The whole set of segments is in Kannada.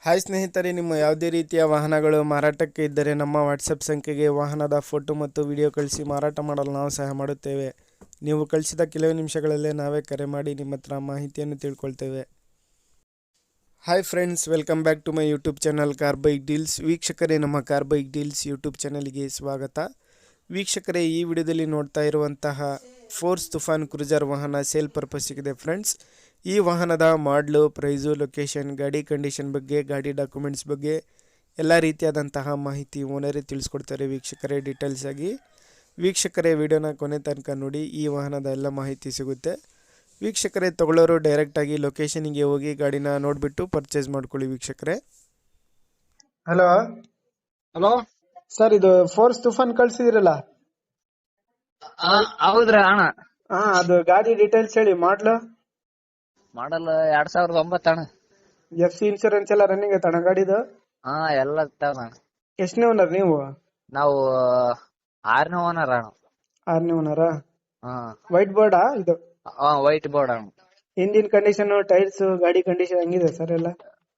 ಹಾಯ್ ಸ್ನೇಹಿತರೆ, ನಿಮ್ಮ ಯಾವುದೇ ರೀತಿಯ ವಾಹನಗಳು ಮಾರಾಟಕ್ಕೆ ಇದ್ದರೆ ನಮ್ಮ ವಾಟ್ಸಪ್ ಸಂಖ್ಯೆಗೆ ವಾಹನದ ಫೋಟೋ ಮತ್ತು ವಿಡಿಯೋ ಕಳಿಸಿ ಮಾರಾಟ ಮಾಡಲು ನಾವು ಸಹಾಯ ಮಾಡುತ್ತೇವೆ. ನೀವು ಕಳಿಸಿದ ಕೆಲವು ನಿಮಿಷಗಳಲ್ಲೇ ನಾವೇ ಕರೆ ಮಾಡಿ ನಿಮ್ಮ ಹತ್ರ ಮಾಹಿತಿಯನ್ನು ತಿಳ್ಕೊಳ್ತೇವೆ. Hi friends, welcome back to my YouTube channel car bike deals. ವೀಕ್ಷಕರೇ, ನಮ್ಮ ಕಾರ್ ಬೈಕ್ ಡೀಲ್ಸ್ ಯೂಟ್ಯೂಬ್ ಚಾನಲ್ಗೆ ಸ್ವಾಗತ. ವೀಕ್ಷಕರೇ, ಈ ವಿಡಿಯೋದಲ್ಲಿ ನೋಡ್ತಾ ಇರುವಂತಹ ಫೋರ್ಸ್ ತುಫಾನ್ ಕ್ರೂಸರ್ ವಾಹನ ಸೇಲ್ ಪರ್ಪಸ್ ಸಿಗಿದೆ ಫ್ರೆಂಡ್ಸ್. ಈ ವಾಹನದ ಮಾಡಲು, ಪ್ರೈಸು, ಲೊಕೇಶನ್, ಗಾಡಿ ಕಂಡೀಷನ್ ಬಗ್ಗೆ, ಗಾಡಿ ಡಾಕ್ಯುಮೆಂಟ್ಸ್ ಬಗ್ಗೆ ಎಲ್ಲ ರೀತಿಯಾದಂತಹ ಮಾಹಿತಿ ಓನರೇ ತಿಳಿಸ್ಕೊಡ್ತಾರೆ ವೀಕ್ಷಕರೇ ಡೀಟೇಲ್ಸ್ ಆಗಿ. ವೀಕ್ಷಕರೇ, ವಿಡಿಯೋನ ಕೊನೆ ತನಕ ನೋಡಿ, ಈ ವಾಹನದ ಎಲ್ಲ ಮಾಹಿತಿ ಸಿಗುತ್ತೆ. ವೀಕ್ಷಕರೇ, ತಗೊಳ್ಳೋರು ಡೈರೆಕ್ಟಾಗಿ ಲೊಕೇಶನಿಗೆ ಹೋಗಿ ಗಾಡಿನ ನೋಡಿಬಿಟ್ಟು ಪರ್ಚೇಸ್ ಮಾಡ್ಕೊಳ್ಳಿ ವೀಕ್ಷಕರೇ. ಹಲೋ ಹಲೋ ಸರ್, ಇದು ಫೋರ್ಸ್ ತುಫಾನ್ ಕಳ್ಸಿದಿರಲ್ಲ? ಹೌದ್ರಿ ಅಣ್ಣ. ಅದು ಗಾಡಿ ಡೀಟೇಲ್ಸ್ ಹೇಳಿ. ಮಾಡಲ್ 2009 ಅಣ್ಣ. FC ಇನ್ಶೂರೆನ್ಸ್ ಎಲ್ಲ ರನ್ನಿಂಗ್ ಐತಣ್ಣ ಗಾಡಿದು? ಎಲ್ಲ ಅಣ್ಣ. ಎಷ್ಟನೇ ಓನರ್ ನೀವು? ನಾವು 6ನೇ ಓನರ್ ಅಣ್ಣ. 6ನೇ ಓನರಾ? ವೈಟ್ ಬೋರ್ಡಾ ಇದು? ವೈಟ್ ಬೋರ್ಡ್ ಅಣ್ಣ. ಇಂಜಿನ್ ಕಂಡೀಷನ್, ಟೈರ್ಸ್, ಗಾಡಿ ಕಂಡೀಷನ್ ಹೆಂಗಿದೆ ಸರ್ ಎಲ್ಲ?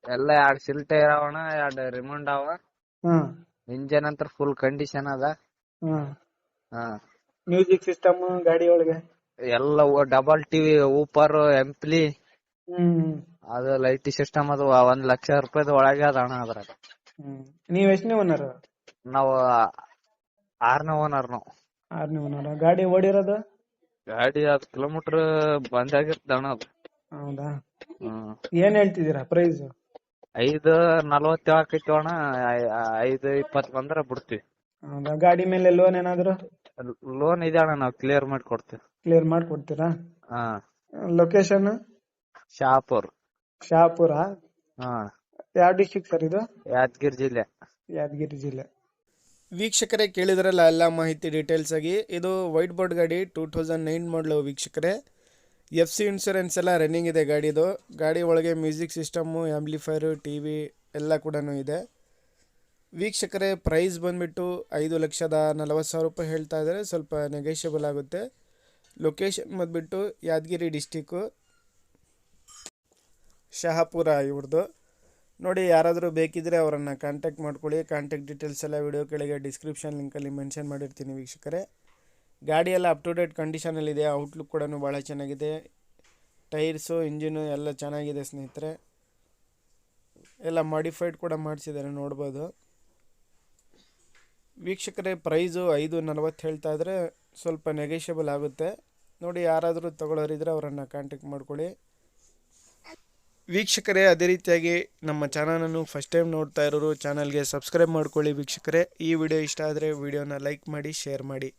ಎಲ್ಲ 2 ಸಿಲ್ ಟೈರ್ ಅವಣ, 2 ರಿಮೌಂಡ್ ಅವ. ಇಂಜನ್ ಅಂತ ಫುಲ್ ಕಂಡೀಷನ್ ಅದ. ಮ್ಯೂಸಿಕ್ ಸಿಸ್ಟಮ್ ಗಾಡಿ ಒಳಗೆ ಎಲ್ಲ ಡಬಲ್ ಟಿವಿ, ಊಪರ್, ಎಂಪ್ಲಿ, ಅದು ಲೈಟ್ ಸಿಸ್ಟಮ್. ಅದು 1 ಲಕ್ಷ ರೂಪಾಯಿ ಒಳಗೆ ಅದ ಅಣ್ಣ ಅದ್ರಾಗ. ನೀವ್ ಎಷ್ಟನೇ ಓನರ್? ನಾವು 6ನೇ ಓನರ್. ನಾವು 6ನೇ ಓನರ್. ಗಾಡಿ ಓಡಿರೋದು? ಗಾಡಿ 10 ಕಿಲೋಮೀಟರ್ ಬಂದಾಗಿರ್ತ ಅಣ್ಣ ಅದು. ಹೌದಾ? ಏನ್ ಹೇಳ್ತಿದ್ದೀರಾ ಪ್ರೈಸ್? 5.47 ಆಕೈತಿ ಅಣ್ಣ. 5.20 ಬಂದ್ರ ಬಿಡ್ತೀವಿ. ಹೌದಾ? ಗಾಡಿ ಮೇಲೆ ಲೋನ್ ಏನಾದ್ರು? ಲೋನ್ ಇದೆ ಅಣ್ಣ, ನಾವು ಕ್ಲಿಯರ್ ಮಾಡಿ ಕೊಡ್ತೀವಿ. ಕ್ಲಿಯರ್ ಮಾಡ್ಕೊಡ್ತೀರಾ? ಲೊಕೇಶನ್? ಶಹಾಪುರ. ಯಾವ ಡಿಸ್ಟ್ರಿಕ್ಟ್ ಸರ್ ಇದು? ಯಾದಗಿರಿ ಜಿಲ್ಲೆ. ಯಾದಗಿರಿ ಜಿಲ್ಲೆ. ವೀಕ್ಷಕರೇ, ಕೇಳಿದ್ರಲ್ಲ ಎಲ್ಲ ಮಾಹಿತಿ ಡೀಟೇಲ್ಸ್ ಆಗಿ. ಇದು ವೈಟ್ ಬೋರ್ಡ್ ಗಾಡಿ, 2009 ಮಾಡಲು ವೀಕ್ಷಕರೇ. FC ಇನ್ಶೂರೆನ್ಸ್ ಎಲ್ಲ ರನ್ನಿಂಗ್ ಇದೆ ಗಾಡಿದು. ಗಾಡಿ ಒಳಗೆ ಮ್ಯೂಸಿಕ್ ಸಿಸ್ಟಮು, ಆಂಪ್ಲಿಫೈರು, TV ಎಲ್ಲ ಕೂಡ ಇದೆ ವೀಕ್ಷಕರೇ. ಪ್ರೈಸ್ ಬಂದುಬಿಟ್ಟು 5,40,000 ರೂಪಾಯಿ ಹೇಳ್ತಾ ಇದ್ದಾರೆ. ಸ್ವಲ್ಪ ನೆಗೋಷಿಯಬಲ್ ಆಗುತ್ತೆ. ಲೊಕೇಶನ್ ಬಂದುಬಿಟ್ಟು ಯಾದಗಿರಿ ಡಿಸ್ಟಿಕ್ಕು, ಶಹಾಪುರ ಇವ್ರದ್ದು. ನೋಡಿ, ಯಾರಾದರೂ ಬೇಕಿದ್ದರೆ ಅವರನ್ನು ಕಾಂಟ್ಯಾಕ್ಟ್ ಮಾಡ್ಕೊಳ್ಳಿ. ಕಾಂಟ್ಯಾಕ್ಟ್ ಡೀಟೇಲ್ಸ್ ಎಲ್ಲ ವಿಡಿಯೋ ಕೆಳಗೆ ಡಿಸ್ಕ್ರಿಪ್ಷನ್ ಲಿಂಕಲ್ಲಿ ಮೆನ್ಷನ್ ಮಾಡಿರ್ತೀನಿ ವೀಕ್ಷಕರೇ. ಗಾಡಿ ಎಲ್ಲ ಅಪ್ ಟು ಡೇಟ್ ಕಂಡೀಷನಲ್ಲಿದೆ. ಔಟ್ಲುಕ್ ಕೂಡ ಭಾಳ ಚೆನ್ನಾಗಿದೆ. ಟೈರ್ಸು, ಇಂಜಿನು ಎಲ್ಲ ಚೆನ್ನಾಗಿದೆ ಸ್ನೇಹಿತರೆ. ಎಲ್ಲ ಮಾಡಿಫೈಡ್ ಕೂಡ ಮಾಡಿಸಿದ್ದಾರೆ, ನೋಡ್ಬೋದು ವೀಕ್ಷಕರೇ. ಪ್ರೈಸು 5.40 ಹೇಳ್ತಾ ಇದ್ರೆ ಸ್ವಲ್ಪ ನೆಗೋಷಿಯಬಲ್ ಆಗುತ್ತೆ. ನೋಡಿ, ಯಾರಾದರೂ ತಗೊಳ್ಳೋರಿದ್ರೆ ಅವರನ್ನು ಕಾಂಟ್ಯಾಕ್ಟ್ ಮಾಡ್ಕೊಳ್ಳಿ ವೀಕ್ಷಕರೇ. ಅದೇ ರೀತಿಯಾಗಿ ನಮ್ಮ ಚಾನಲನ್ನು ಫಸ್ಟ್ ಟೈಮ್ ನೋಡ್ತಾ ಇರೋರು ಚಾನಲ್ಗೆ ಸಬ್ಸ್ಕ್ರೈಬ್ ಮಾಡ್ಕೊಳ್ಳಿ ವೀಕ್ಷಕರೇ. ಈ ವಿಡಿಯೋ ಇಷ್ಟ ಆದರೆ ವಿಡಿಯೋನ ಲೈಕ್ ಮಾಡಿ, ಶೇರ್ ಮಾಡಿ.